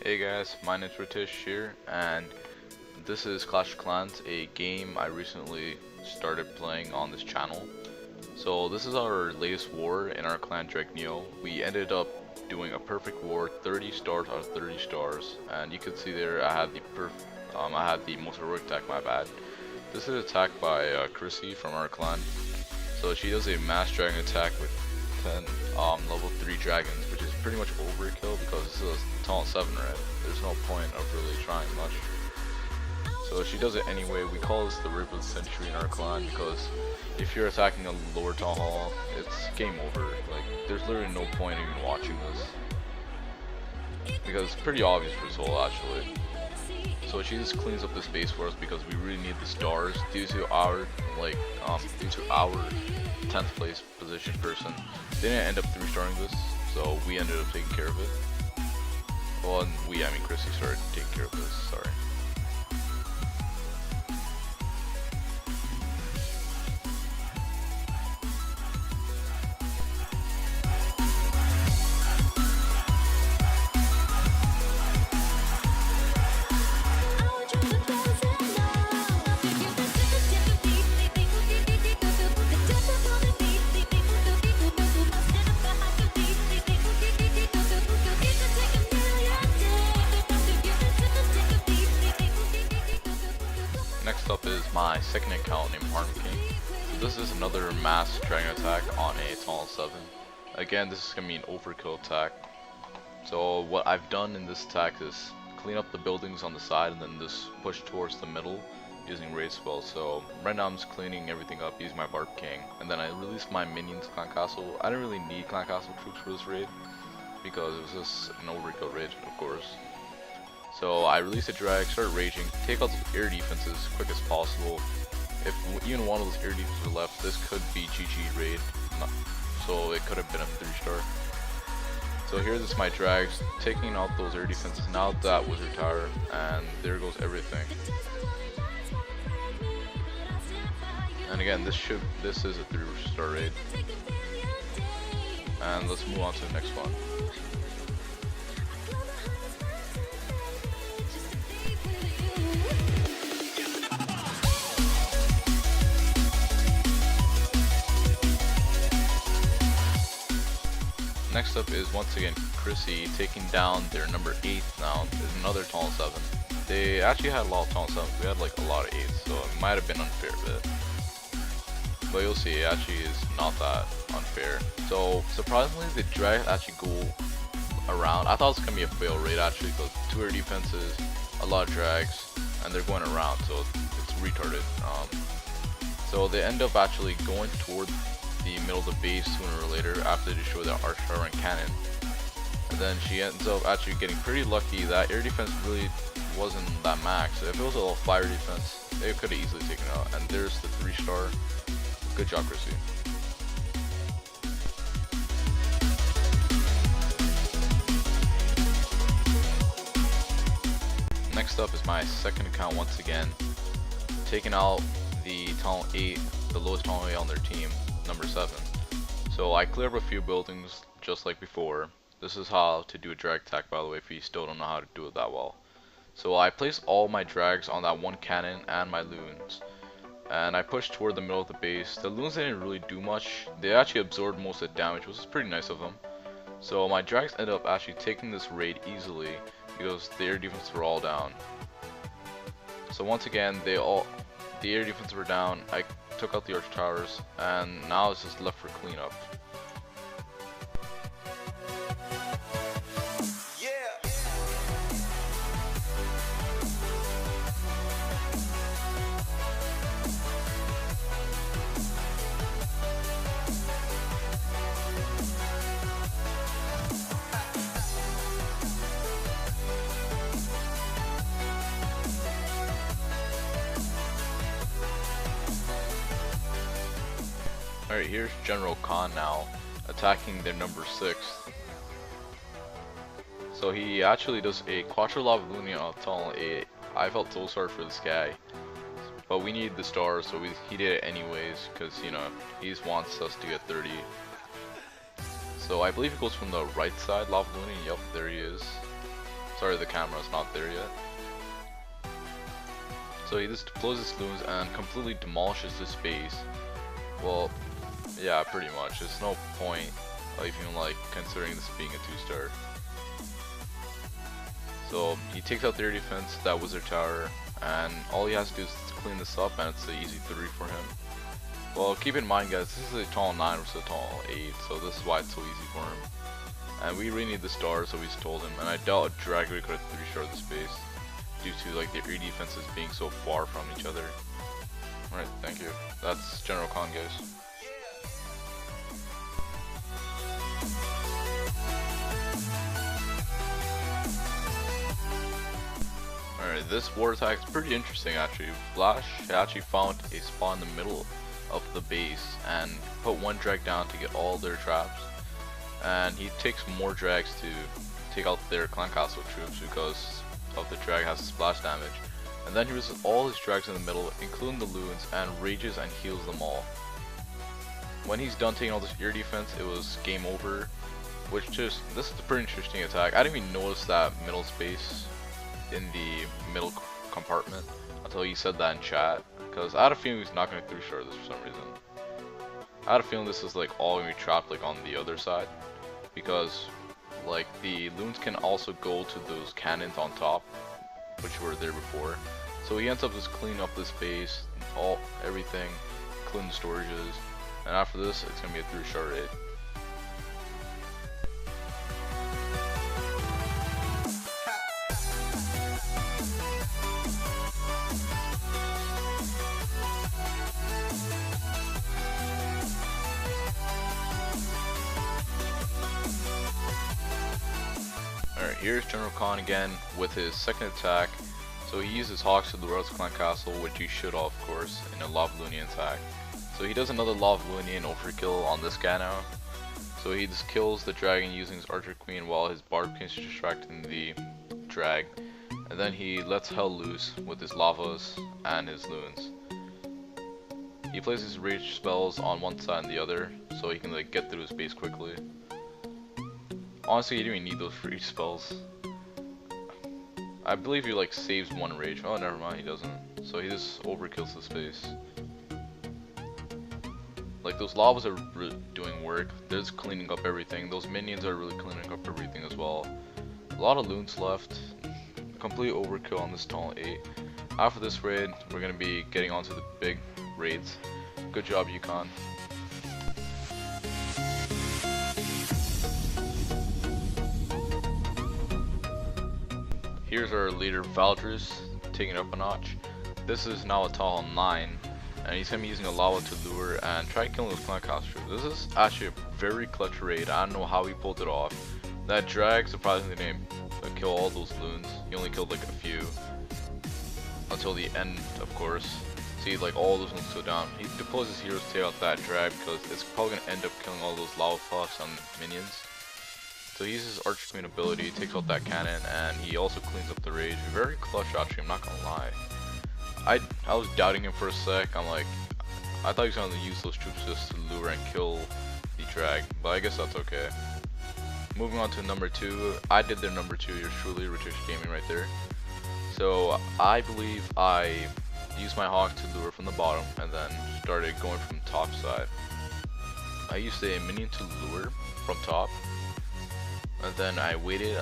Hey guys, my name's Ritish here, and this is Clash of Clans, a game I recently started playing on this channel. So this is our latest war in our clan Dragneo. We ended up doing a perfect war, 30 stars out of 30 stars, and you can see there I had the most heroic attack, my bad. This is attacked by Chrissy from our clan. So she does a mass dragon attack with 10 level 3 dragons, which is pretty much overkill because this is a talent 7 red. There's no point of really trying much. So she does it anyway. We call this the Rip of the Century in our clan because if you're attacking a lower town hall, it's game over. Like, there's literally no point in even watching this because it's pretty obvious result actually. So she just cleans up the space for us because we really need the stars due to our 10th place position person. They didn't end up 3-starring this, so we ended up taking care of it. Well, and I mean Chrissy started taking care of this, sorry. Next up is my second account named Harm King. So this is another mass dragon attack on a Tunnel 7. Again, this is going to be an overkill attack. So what I've done in this attack is clean up the buildings on the side and then just push towards the middle using raid spells. So right now I'm just cleaning everything up using my Barb King. And then I released my minions Clan Castle. I didn't really need Clan Castle troops for this raid because it was just an overkill raid, of course. So I released a drag, started raging, take out the air defenses as quick as possible. If even one of those air defenses were left, this could be GG raid. So it could have been a 3-star. So here's my drags, taking out those air defenses. Now that wizard tower, and there goes everything. And again, this is a 3-star raid. And let's move on to the next one. Next up is once again Chrissy taking down their number 8 now. There's another Tunnel 7. They actually had a lot of Tunnel 7s. We had like a lot of 8s, so it might have been unfair a bit. But you'll see, it actually is not that unfair. So surprisingly, the drags actually go around. I thought it was gonna be a fail raid actually, because 2 air defenses, a lot of drags, and they're going around, so it's retarded. So they end up actually going toward the middle of the base sooner or later after they destroy the arch tower and cannon. And then she ends up actually getting pretty lucky that air defense really wasn't that max. If it was a little fire defense, they could have easily taken it out. And there's the 3-star. Good job, Chrissy. Next up is my second account once again, taking out the Tunnel 8, the lowest Tunnel 8 on their team, number 7. So I clear up a few buildings just like before. This is how to do a drag attack, by the way, if you still don't know how to do it that well. So I place all my drags on that one cannon and my loons, and I push toward the middle of the base. The loons didn't really do much. They actually absorbed most of the damage, which was pretty nice of them. So my drags ended up actually taking this raid easily because the air defenses were all down. So once again, the air defenses were down. I took out the arch towers, and now it's just left for cleanup. Alright, here's General Khan now, attacking their number 6. So he actually does a Quattro Lava Lunia on Tunnel 8. I felt so sorry for this guy. But we needed the stars, so he did it anyways, because, you know, he just wants us to get 30. So I believe it goes from the right side, Lava Looney. Yup, there he is. Sorry, the camera's not there yet. So he just deploys his loons and completely demolishes this base. Well, yeah, pretty much. There's no point even like considering this being a 2-star. So he takes out their defense, that wizard tower, and all he has to do is clean this up, and it's an easy 3 for him. Well, keep in mind, guys, this is a tall 9 versus a tall 8, so this is why it's so easy for him. And we really need the star, so we just told him. And I doubt a drag could have 3-star this base due to like the 3 defenses being so far from each other. Alright, thank you. That's General Khan, guys. Alright, this war attack is pretty interesting actually. Flash actually found a spot in the middle of the base and put 1 drag down to get all their traps. And he takes more drags to take out their clan castle troops because of the drag has splash damage. And then he uses all his drags in the middle, including the loons, and rages and heals them all. When he's done taking all this air defense, it was game over. This is a pretty interesting attack. I didn't even notice that middle space in the middle compartment until he said that in chat, because I had a feeling he's not going to 3-star this for some reason. I had a feeling this is like all going to be trapped like on the other side, because like the loons can also go to those cannons on top, which were there before. So he ends up just cleaning up this base, everything, clean the storages, and after this it's going to be a 3-star raid. Alright, here's General Khan again with his second attack. So he uses Hawks to lure out his clan castle, which he should of course, in a Lava Lunian attack. So he does another Lava Lunian overkill on this guy now. So he just kills the dragon using his Archer Queen while his Bard Queen is distracting the drag. And then he lets hell loose with his lavas and his loons. He places his rage spells on one side and the other, so he can like get through his base quickly. Honestly, you don't even need those rage spells. I believe he like saves 1 rage. Oh, never mind, he doesn't. So he just overkills the space. Like those lavas are really doing work. They're just cleaning up everything. Those minions are really cleaning up everything as well. A lot of loons left. Complete overkill on this tall 8. After this raid, we're gonna be getting onto the big raids. Good job, Yukon. Here's our leader Valdris, taking it up a notch. This is now a tall 9, and he's gonna be using a lava to lure and try killing those clan castle. This is actually a very clutch raid. I don't know how he pulled it off. That drag surprisingly didn't kill all those loons. He only killed like a few until the end, of course. See, like all those loons go down. He deploys his heroes to take out that drag because it's probably gonna end up killing all those lava puffs and minions. So he uses his Archer Queen ability, takes out that cannon, and he also cleans up the rage. Very clutch actually, I'm not gonna lie. I was doubting him for a sec. I'm like, I thought he was gonna use those troops just to lure and kill the drag, but I guess that's okay. Moving on to number 2, I did their number 2, yours truly, Rich Gaming right there. So I believe I used my Hawk to lure from the bottom and then started going from top side. I used a minion to lure from top, and then I waited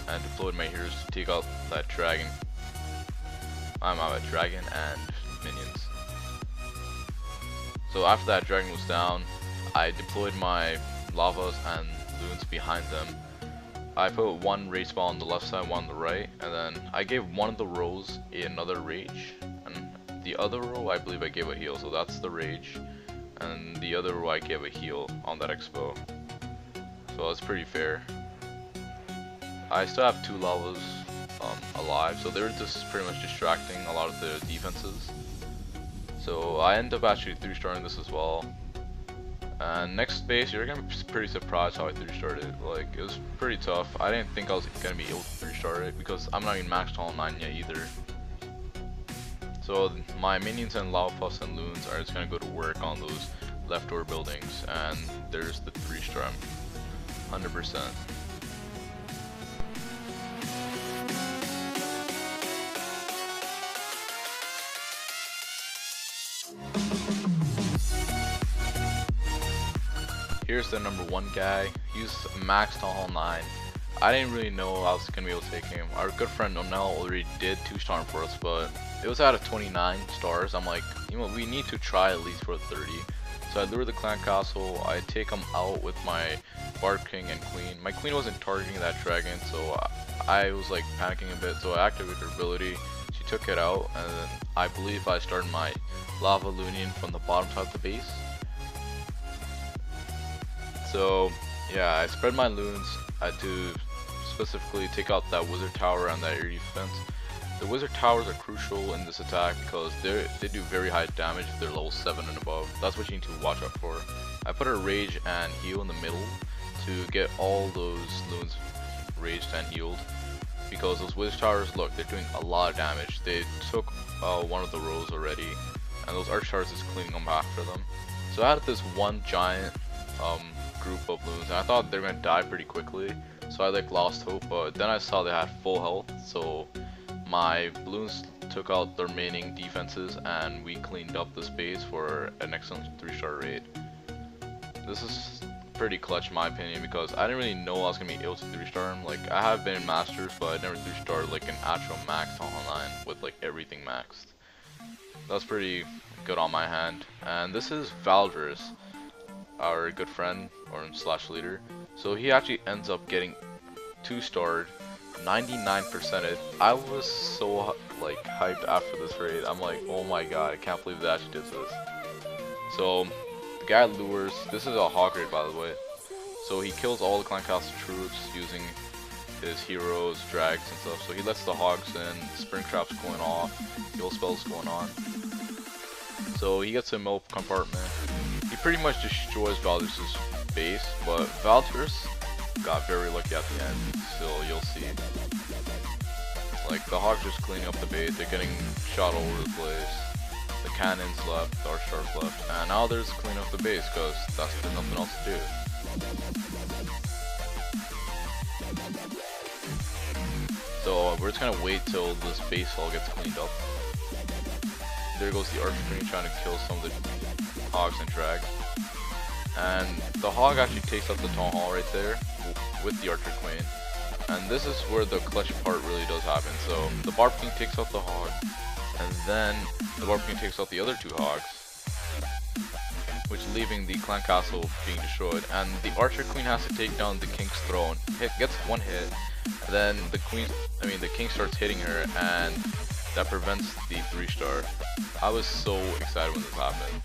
and deployed my heroes to take out that dragon. I'm out at dragon and minions. So after that dragon was down, I deployed my lavas and loons behind them. I put 1 rage spell on the left side, 1 on the right, and then I gave one of the rows another rage, and the other row I believe I gave a heal, so that's the rage, and the other row I gave a heal on that expo. So that's pretty fair. I still have 2 lavas alive, so they're just pretty much distracting a lot of the defenses. So I end up actually 3-starring this as well. And next base, you're gonna be pretty surprised how I 3-starred it. Like, it was pretty tough. I didn't think I was gonna be able to 3-star it because I'm not even maxed tall 9 yet either. So my minions and lava puffs and loons are just gonna go to work on those leftover buildings, and there's the 3-star 100%. Here's the number 1 guy. He's max Town Hall 9. I didn't really know I was gonna be able to take him. Our good friend Onel already did 2-star for us, but it was out of 29 stars. I'm like, you know, we need to try at least for 30. So I lure the clan castle. I take him out with my Bard King and Queen. My Queen wasn't targeting that dragon, so I was like panicking a bit. So I activated her ability. She took it out, and then I believe I started my Lava Lunian from the bottom side of the base. So yeah, I spread my loons. I had to specifically take out that wizard tower and that area defense. The wizard towers are crucial in this attack because they do very high damage if they're level 7 and above. That's what you need to watch out for. I put a rage and heal in the middle to get all those loons raged and healed, because those wizard towers, look, they're doing a lot of damage. They took one of the rows already, and those arch towers is cleaning them after them. So I had this one giant group of loons, and I thought they were gonna die pretty quickly, so I like lost hope. But then I saw they had full health, so my balloons took out the remaining defenses and we cleaned up the space for an excellent 3-star raid. This is pretty clutch in my opinion, because I didn't really know I was gonna be able to 3-star him. Like, I have been in Masters, but I never 3-starred like an actual max online with like everything maxed. That's pretty good on my hand. And this is Valdris, our good friend or slash leader. So he actually ends up getting 2-starred, 99%ed. I was so like hyped after this raid. I'm like, oh my god, I can't believe they actually did this. So the guy lures. This is a hog raid, by the way. So he kills all the clan castle troops using his heroes, drags and stuff. So he lets the hogs in, spring traps going off, heal spells going on. So he gets a milk compartment. He pretty much destroys Valdris' base, but Valdris got very lucky at the end, so you'll see. Like, the hogs just cleaning up the base, they're getting shot all over the place. The cannons left, the arch stars left, and now there's clean up the base, because there's nothing else to do. So we're just gonna wait till this base all gets cleaned up. There goes the Archer Queen trying to kill some of the hogs and drags. And the hog actually takes out the Town Hall right there with the Archer Queen. And this is where the clutch part really does happen. So the Barb King takes out the hog, and then the Barb King takes out the other 2 hogs, which leaving the clan castle being destroyed. And the Archer Queen has to take down the King's throne. Gets 1 hit, then the King starts hitting her, and that prevents the 3-star. I was so excited when this happened.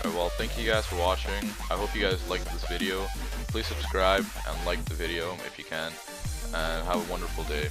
Alright, well, thank you guys for watching. I hope you guys liked this video. Please subscribe and like the video if you can, and have a wonderful day.